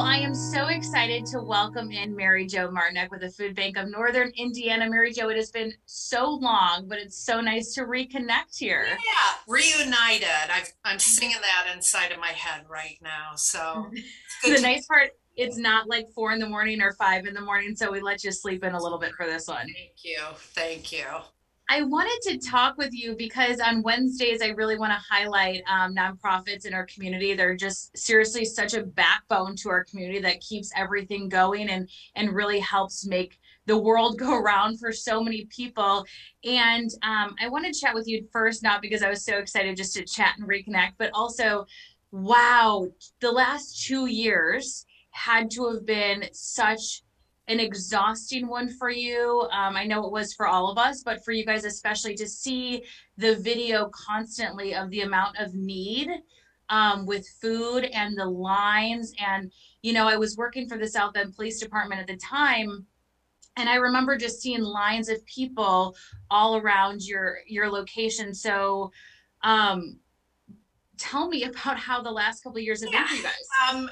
I am so excited to welcome in Mary Jo Martinec with the Food Bank of Northern Indiana. Mary Jo, it has been so long, but it's so nice to reconnect here. Yeah, reunited. I'm singing that inside of my head right now. So it's good The to nice part, it's not like 4 in the morning or 5 in the morning, so we let you sleep in a little bit for this one. thank you. Thank you. I wanted to talk with you because on Wednesdays, I really want to highlight nonprofits in our community. They're just seriously such a backbone to our community that keeps everything going and really helps make the world go around for so many people. And I want to chat with you first, not because I was so excited just to chat and reconnect, but also, wow, the last 2 years had to have been such an exhausting one for you. I know it was for all of us, but for you guys especially to see the video constantly of the amount of need with food and the lines. And, I was working for the South Bend Police Department at the time. And I remember just seeing lines of people all around your location. So tell me about how the last couple of years have been for you guys.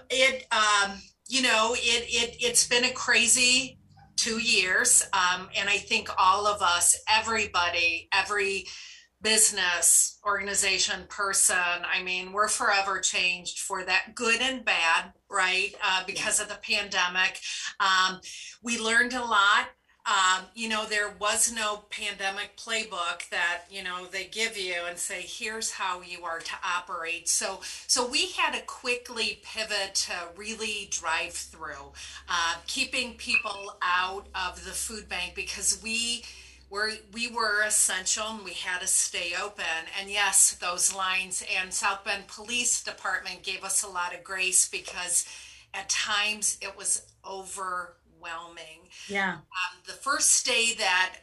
It it's been a crazy 2 years. And I think all of us, everybody, every business, organization, person, I mean, we're forever changed for that, good and bad, right? Because of the pandemic. We learned a lot. There was no pandemic playbook that, they give you and say, here's how you are to operate. So we had to quickly pivot to really drive through, keeping people out of the food bank because we were essential and we had to stay open. And yes, those lines and South Bend Police Department gave us a lot of grace because at times it was overwhelming. Yeah. The first day that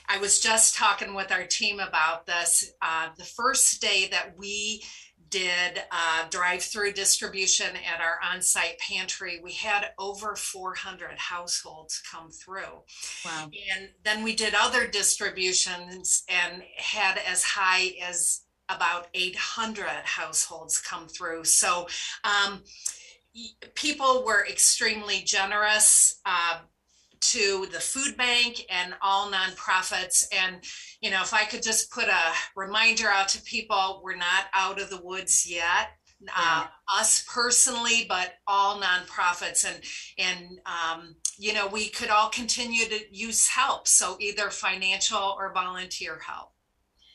I was just talking with our team about this, the first day that we did drive-through distribution at our on-site pantry, we had over 400 households come through. Wow. And then we did other distributions and had as high as about 800 households come through. So people were extremely generous to the food bank and all nonprofits. And, if I could just put a reminder out to people, we're not out of the woods yet. Yeah. Us personally, but all nonprofits and we could all continue to use help. So either financial or volunteer help.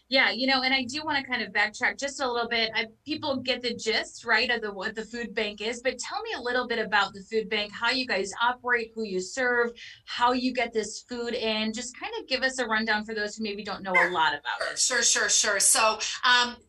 Yeah, and I do want to kind of backtrack just a little bit. People get the gist, right, of what the food bank is, but tell me a little bit about the food bank, how you guys operate, who you serve, how you get this food in. Just kind of give us a rundown for those who maybe don't know a lot about it. Sure. So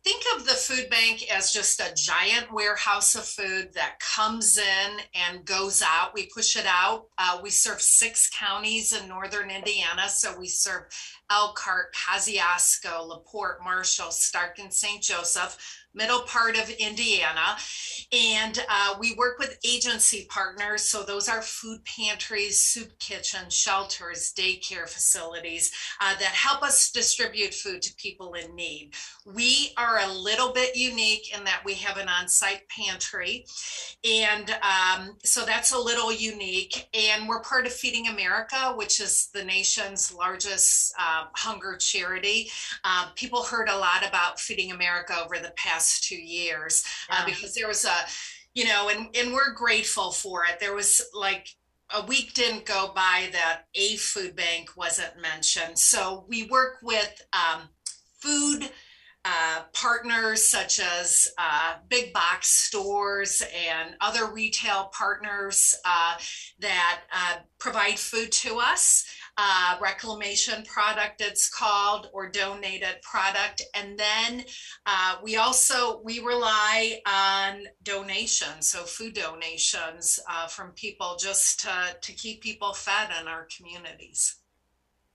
think of the food bank as just a giant warehouse of food that comes in and goes out. We push it out. We serve 6 counties in northern Indiana. So we serve Elkhart, Kosciuszko, LaPorte, Marshall, Stark, and St. Joseph, middle part of Indiana. And we work with agency partners. So those are food pantries, soup kitchens, shelters, daycare facilities that help us distribute food to people in need. We are a little bit unique in that we have an on-site pantry. And so that's a little unique. And we're part of Feeding America, which is the nation's largest hunger charity. People heard a lot about Feeding America over the past 2 years because there was and we're grateful for it. There was like a week didn't go by that a food bank wasn't mentioned. So we work with food partners such as big box stores and other retail partners that provide food to us. Reclamation product it's called, or donated product. And then we rely on donations, so food donations from people just to keep people fed in our communities.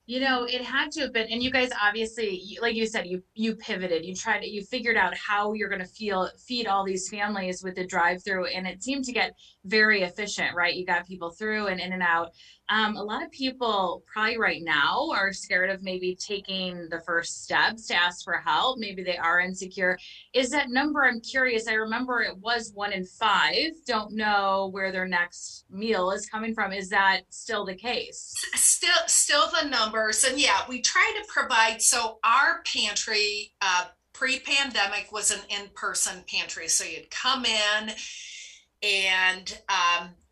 It had to have been, and you guys obviously, like you said, you pivoted, you figured out how you're going to feed all these families with the drive-through, and it seemed to get very efficient, right? You got people through and in and out. A lot of people probably right now are scared of maybe taking the first steps to ask for help. Maybe they are insecure. Is that number? I'm curious. I remember it was 1 in 5 don't know where their next meal is coming from. Is that still the case? Still the numbers. And yeah, we try to provide, so our pantry pre-pandemic was an in-person pantry. So you'd come in and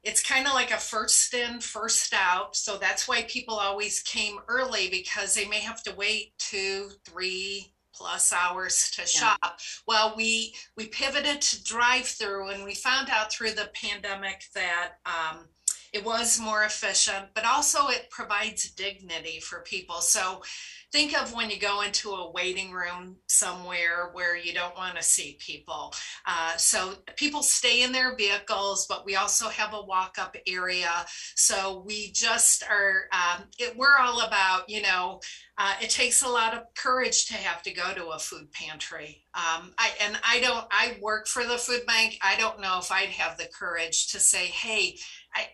it's kind of like a first in, first out. So that's why people always came early because they may have to wait 2, 3+ hours to Yeah. shop. Well, we pivoted to drive through, and we found out through the pandemic that it was more efficient, but also it provides dignity for people. So think of when you go into a waiting room somewhere where you don't want to see people. So people stay in their vehicles, but we also have a walk-up area. So we just are, we're all about, it takes a lot of courage to have to go to a food pantry. I work for the food bank. I don't know if I'd have the courage to say, hey,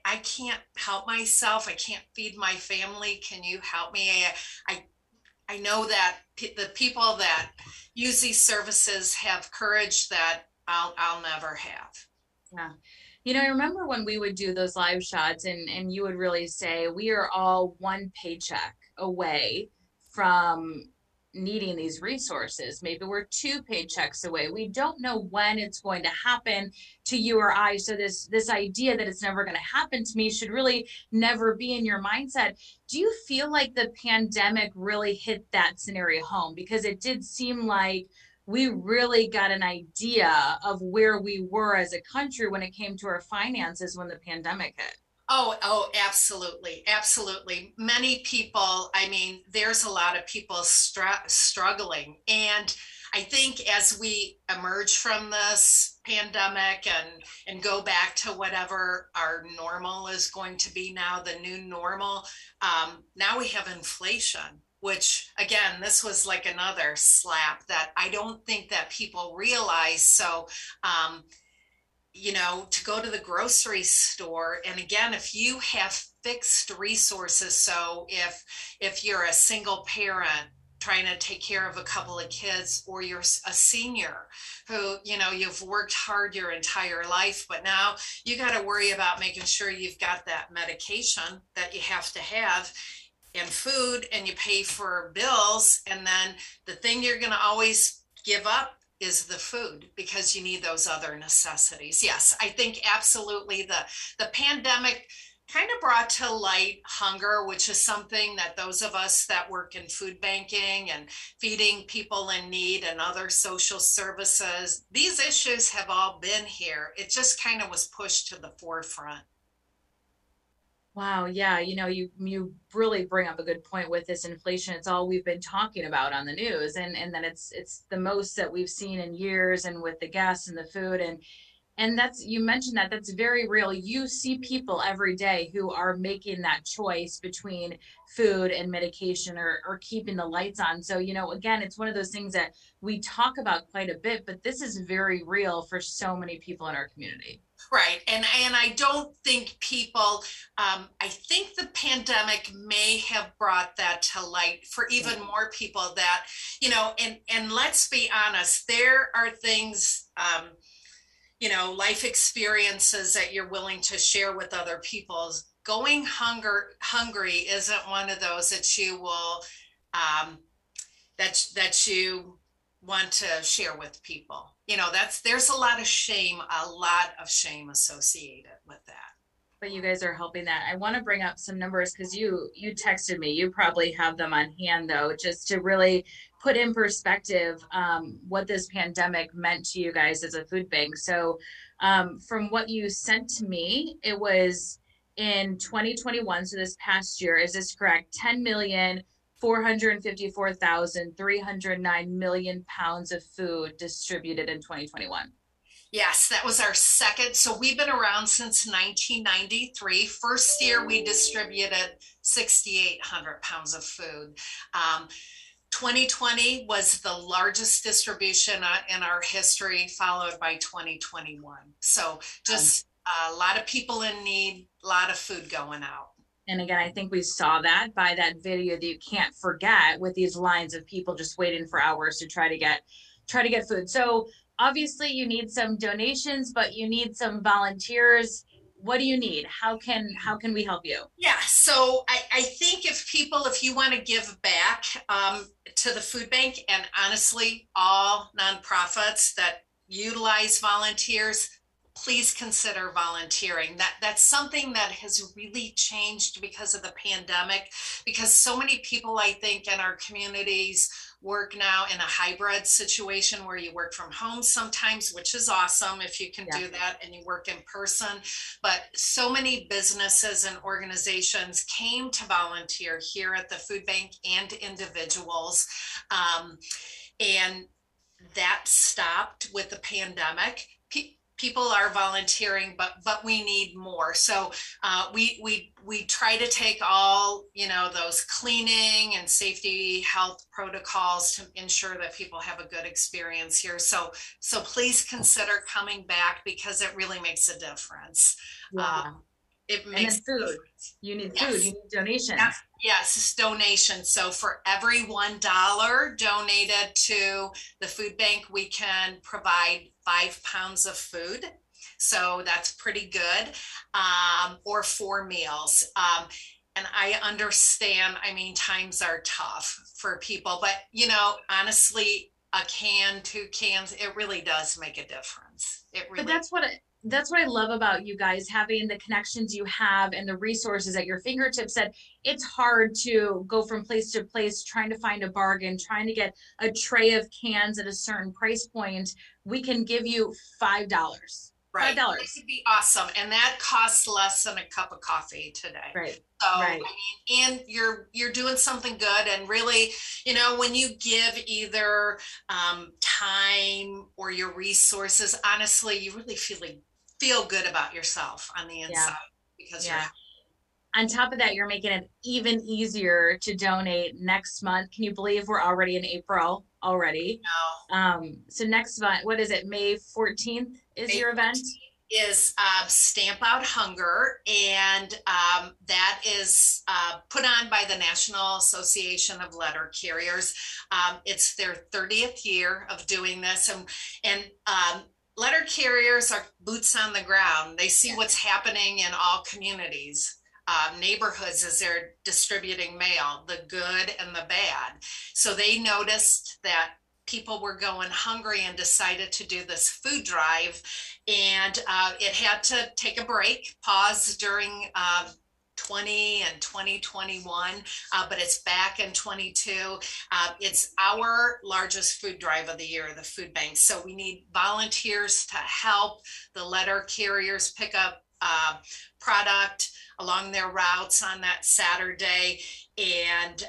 I can't help myself. I can't feed my family. Can you help me? I I know that the people that use these services have courage that I'll never have. Yeah. I remember when we would do those live shots and you would really say we are all one paycheck away from needing these resources. Maybe we're two paychecks away. We don't know when it's going to happen to you or I. So this idea that it's never going to happen to me should really never be in your mindset. Do you feel like the pandemic really hit that scenario home? Because it did seem like we really got an idea of where we were as a country when it came to our finances when the pandemic hit. Oh, absolutely. Absolutely. Many people, I mean, there's a lot of people struggling. And I think as we emerge from this pandemic and go back to whatever our normal is going to be now, the new normal, now we have inflation, which again, this was like another slap that I don't think that people realize. So, to go to the grocery store, and again, if you have fixed resources, so if you're a single parent trying to take care of a couple of kids, or you're a senior who you've worked hard your entire life, but now you got to worry about making sure you've got that medication that you have to have and food, and you pay for bills, and then the thing you're going to always give up is the food because you need those other necessities. Yes, I think absolutely the pandemic kind of brought to light hunger, which is something that those of us that work in food banking and feeding people in need and other social services, these issues have all been here. It just kind of was pushed to the forefront. Wow, yeah, you really bring up a good point with this inflation. It's all we've been talking about on the news, and then it's the most that we've seen in years, and with the gas and the food, and that's, you mentioned that's very real. You see people every day who are making that choice between food and medication, or keeping the lights on. So, again, it's one of those things that we talk about quite a bit, but this is very real for so many people in our community. Right. And I don't think people, I think the pandemic may have brought that to light for even more people that, and let's be honest, there are things, life experiences that you're willing to share with other people. Going hungry isn't one of those that you will, that you want to share with people. There's a lot of shame associated with that. But you guys are helping that. I want to bring up some numbers because you texted me. You probably have them on hand though, just to really put in perspective what this pandemic meant to you guys as a food bank. So, from what you sent to me, it was in 2021. So this past year, is this correct? 10,454,309 million pounds of food distributed in 2021. Yes, that was our second. So we've been around since 1993. First year, we distributed 6,800 pounds of food. 2020 was the largest distribution in our history, followed by 2021. So just a lot of people in need, a lot of food going out. And again, I think we saw that by that video that you can't forget with these lines of people just waiting for hours to try to get food. So obviously you need some donations, but you need some volunteers. What do you need? How can we help you? Yeah, so I think if you want to give back to the food bank, and honestly, all nonprofits that utilize volunteers, please consider volunteering. That's something that has really changed because of the pandemic, because so many people, I think, in our communities work now in a hybrid situation where you work from home sometimes, which is awesome if you can Yeah. do that and you work in person. But so many businesses and organizations came to volunteer here at the food bank and individuals. And that stopped with the pandemic. People are volunteering, but we need more. So we try to take all those cleaning and safety health protocols to ensure that people have a good experience here. So please consider coming back because it really makes a difference. Yeah. It And makes then a food. difference. You need food, you Yes. need Yeah, donations. yes, it's donation. So for every $1 donated to the food bank, we can provide 5 pounds of food. So that's pretty good, or 4 meals. And I understand, I mean, times are tough for people, but honestly, a can, 2 cans, it really does make a difference. It But really. that's what I love about you guys having the connections you have and the resources at your fingertips that it's hard to go from place to place trying to find a bargain, trying to get a tray of cans at a certain price point. We can give you $5. Right. That $5. would be awesome. And that costs less than a cup of coffee today. Right. So, I Right. mean, and you're doing something good. And really, when you give either time or your resources, honestly, you really feel good about yourself on the Yeah. inside because you're. Yeah. On top of that, you're making it even easier to donate next month. Can you believe we're already in April already? So next month, what is it? May 14th is May your event? 14th is Stamp Out Hunger, and that is put on by the National Association of Letter Carriers. It's their 30th year of doing this, and letter carriers are boots on the ground. They see what's happening in all communities. Neighborhoods as they're distributing mail, the good and the bad. So they noticed that people were going hungry and decided to do this food drive. And it had to take a break, pause during 20 and 2021, but it's back in 22. It's our largest food drive of the year, the food bank. So we need volunteers to help the letter carriers pick up product along their routes on that Saturday. And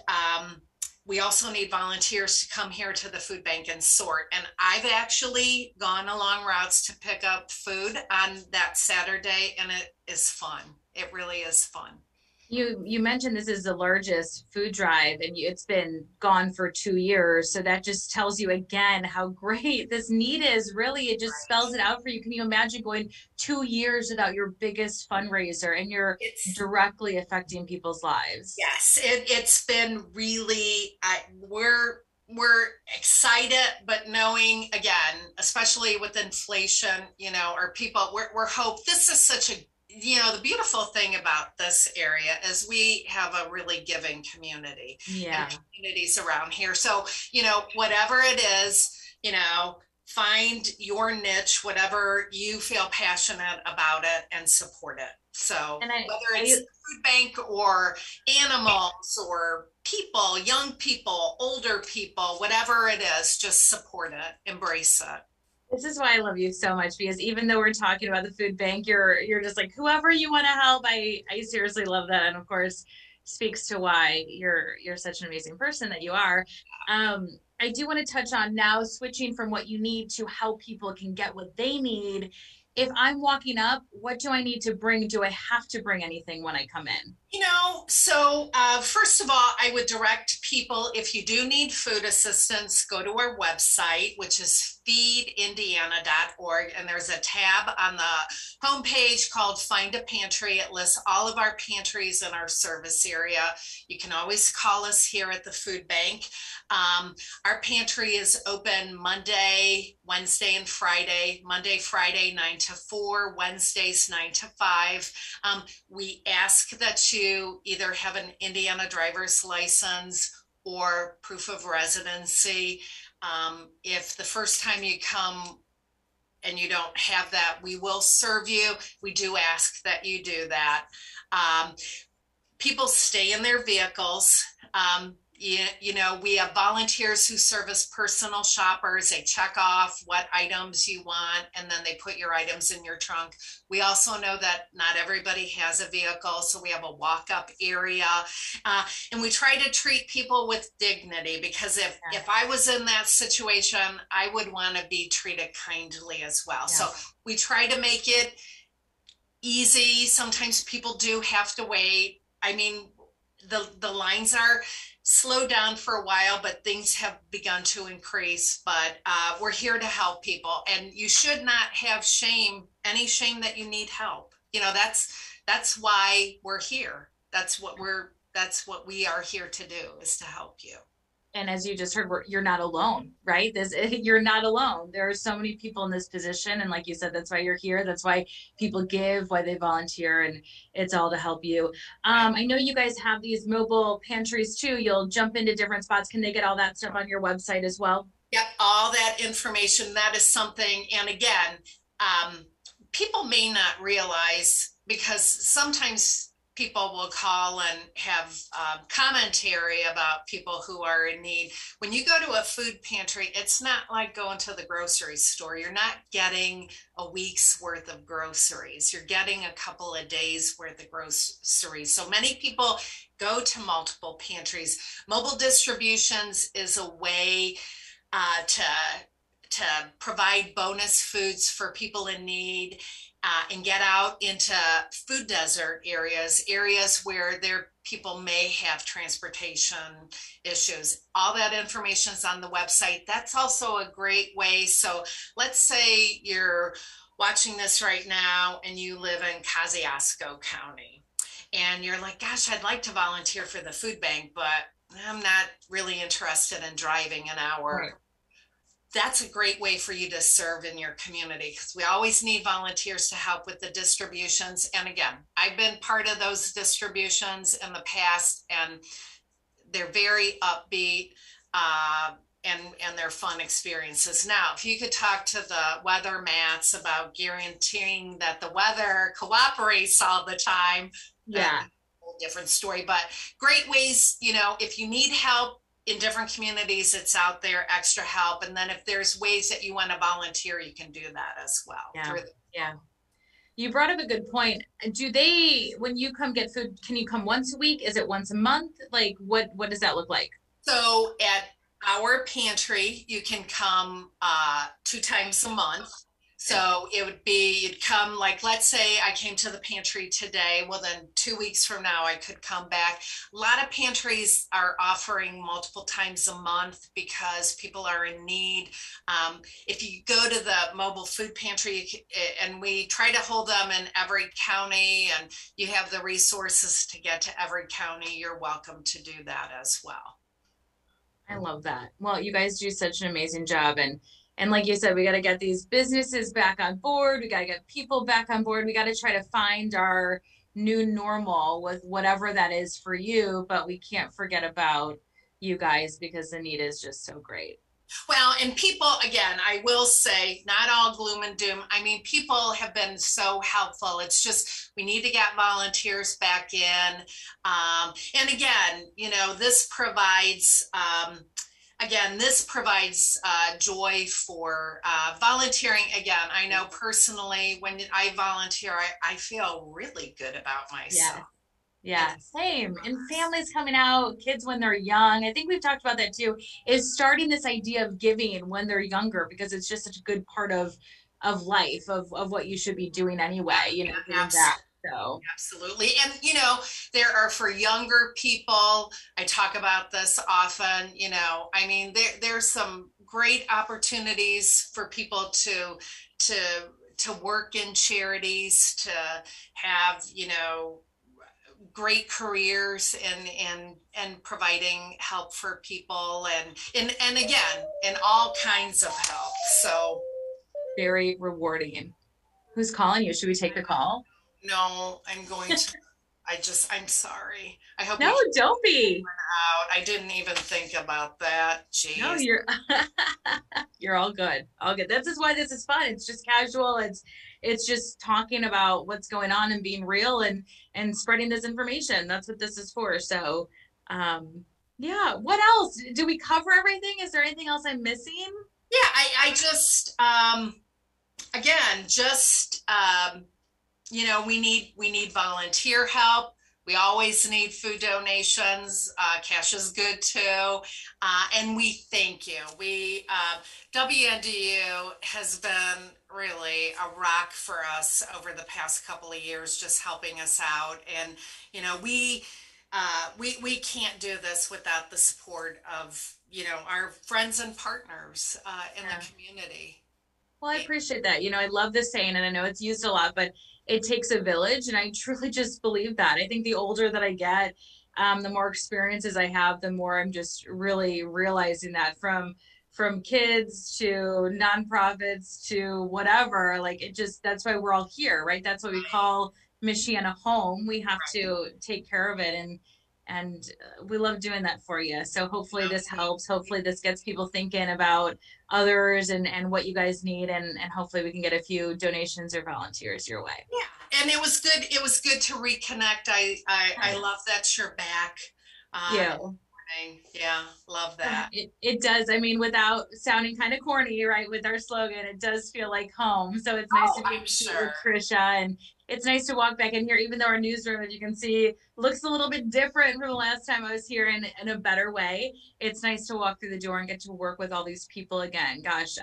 we also need volunteers to come here to the food bank and sort. And I've actually gone along routes to pick up food on that Saturday, and it is fun. It really is fun. You mentioned this is the largest food drive and it's been gone for 2 years. So that just tells you again how great this need is. Really, it just spells it out for you. Can you imagine going 2 years without your biggest fundraiser and you're It's directly affecting people's lives? Yes, it's been really. We're excited, but knowing again, especially with inflation, our people, we're hope. This is such a the beautiful thing about this area is we have a really giving community and Yeah. communities around here. So, whatever it is, find your niche, whatever you feel passionate about it and support it. So And whether I it's food bank or animals or people, young people, older people, whatever it is, just support it, embrace it. This is why I love you so much because even though we're talking about the food bank, you're just like whoever you want to help. I seriously love that, and of course, speaks to why you're such an amazing person that you are. I do want to touch on now switching from what you need to how people can get what they need. If I'm walking up, what do I need to bring? Do I have to bring anything when I come in? So first of all, I would direct people, if you do need food assistance, go to our website, which is feedindiana.org, and there's a tab on the homepage called Find a Pantry. It lists all of our pantries in our service area. You can always call us here at the food bank. Our pantry is open Monday, Wednesday, and Friday. Monday, Friday, 9 to 4, Wednesdays, 9 to 5. We ask that you either have an Indiana driver's license or proof of residency. If the first time you come and you don't have that, we will serve you. We do ask that you do that. People stay in their vehicles. You know, we have volunteers who serve as personal shoppers. They check off what items you want, and then they put your items in your trunk. We also know that not everybody has a vehicle, so we have a walk-up area. And we try to treat people with dignity, because if I was in that situation, I would want to be treated kindly as well. Yeah. So we try to make it easy. Sometimes people do have to wait. I mean, the lines are slowed down for a while, but things have begun to increase. But we're here to help people, and you should not have any shame that you need help. You know, that's why we're here. That's what we are here to do, is to help you. And as you just heard, you're not alone, right? You're not alone. There are so many people in this position. And like you said, that's why you're here. That's why people give, why they volunteer, and it's all to help you. I know you guys have these mobile pantries too. You'll jump into different spots. Can they get all that stuff on your website as well? Yep, all that information. That is something. And again, people may not realize, because sometimes people will call and have commentary about people who are in need. When you go to a food pantry, it's not like going to the grocery store. You're not getting a week's worth of groceries. You're getting a couple of days worth of groceries. So many people go to multiple pantries. Mobile distributions is a way to provide bonus foods for people in need. And get out into food desert areas where people may have transportation issues. All that information is on the website. That's also a great way. So let's say you're watching this right now and you live in Kosciuszko County, and you're like, gosh, I'd like to volunteer for the food bank, but I'm not really interested in driving an hour. Right. That's a great way for you to serve in your community, because we always need volunteers to help with the distributions. And again, I've been part of those distributions in the past, and they're very upbeat and they're fun experiences. Now, if you could talk to the weather mats about guaranteeing that the weather cooperates all the time, yeah, a whole different story. But great ways, you know, if you need help in different communities, it's out there, extra help. And then if there's ways that you want to volunteer, you can do that as well. Yeah. You brought up a good point. When you come get food, can you come once a week? Is it once a month? Like, what does that look like? So at our pantry, you can come 2 times a month. So it would be, you'd come, like, let's say I came to the pantry today. Well, then 2 weeks from now, I could come back. A lot of pantries are offering multiple times a month because people are in need. If you go to the mobile food pantry, and we try to hold them in every county, and you have the resources to get to every county, you're welcome to do that as well. I love that. Well, you guys do such an amazing job. And like you said, we got to get these businesses back on board. We got to get people back on board. We got to try to find our new normal with whatever that is for you. But we can't forget about you guys, because the need is just so great. Well, and people, again, I will say, not all gloom and doom. I mean, people have been so helpful. It's just, we need to get volunteers back in. And again, you know, this provides joy for volunteering. Again, I know personally, when I volunteer, I feel really good about myself. Yeah, same. And families coming out, kids when they're young. I think we've talked about that too, is starting this idea of giving when they're younger, because it's just such a good part of life, of what you should be doing anyway, you know, giving back. So Absolutely. And, there are for younger people, I talk about this often, I mean, there's some great opportunities for people to, to work in charities, to have, great careers and providing help for people and again, in all kinds of help. So very rewarding. Who's calling you? Should we take the call? no, I'm sorry. I hope you No, don't be. out. I didn't even think about that. No, Jeez. you're all good. All good. This is why this is fun. It's just casual. It's just talking about what's going on and being real and spreading this information. That's what this is for. So, um, yeah. What else? Do we cover everything? Is there anything else I'm missing? Yeah, I just again just we need volunteer help. We always need food donations. Cash is good too, and we thank you. We WNDU has been really a rock for us over the past couple of years, just helping us out. And we can't do this without the support of our friends and partners in Yeah. the community. Well, I appreciate that. I love this saying, and I know it's used a lot, but it takes a village, and I truly just believe that. I think the older that I get, the more experiences I have, the more I'm just really realizing that from kids to nonprofits to whatever, like it just that's why we're all here, right? That's what we call Michiana home. We have to take care of it, and we love doing that for you. So hopefully this helps. Hopefully this gets people thinking about others and what you guys need and hopefully we can get a few donations or volunteers your way. Yeah, and it was good to reconnect. I love that you're back. Yeah. Yeah, love that. It does. I mean, without sounding kind of corny, right? With our slogan, it does feel like home. So it's nice Oh, to be I'm able to meet with sure. Trisha, and it's nice to walk back in here, even though our newsroom, as you can see, looks a little bit different from the last time I was here in a better way. It's nice to walk through the door and get to work with all these people again. Gosh,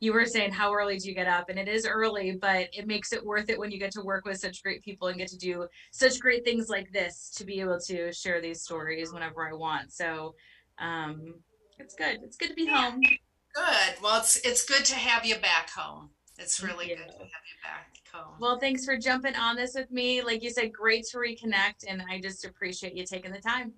you were saying how early do you get up, and it is early, but it makes it worth it when you get to work with such great people and get to do such great things like this to be able to share these stories whenever I want. So um it's good to be Yeah, home. good. Well, it's good to have you back home. It's Thank really you. good to have you back home. Well, thanks for jumping on this with me. Like you said, great to reconnect, and I just appreciate you taking the time.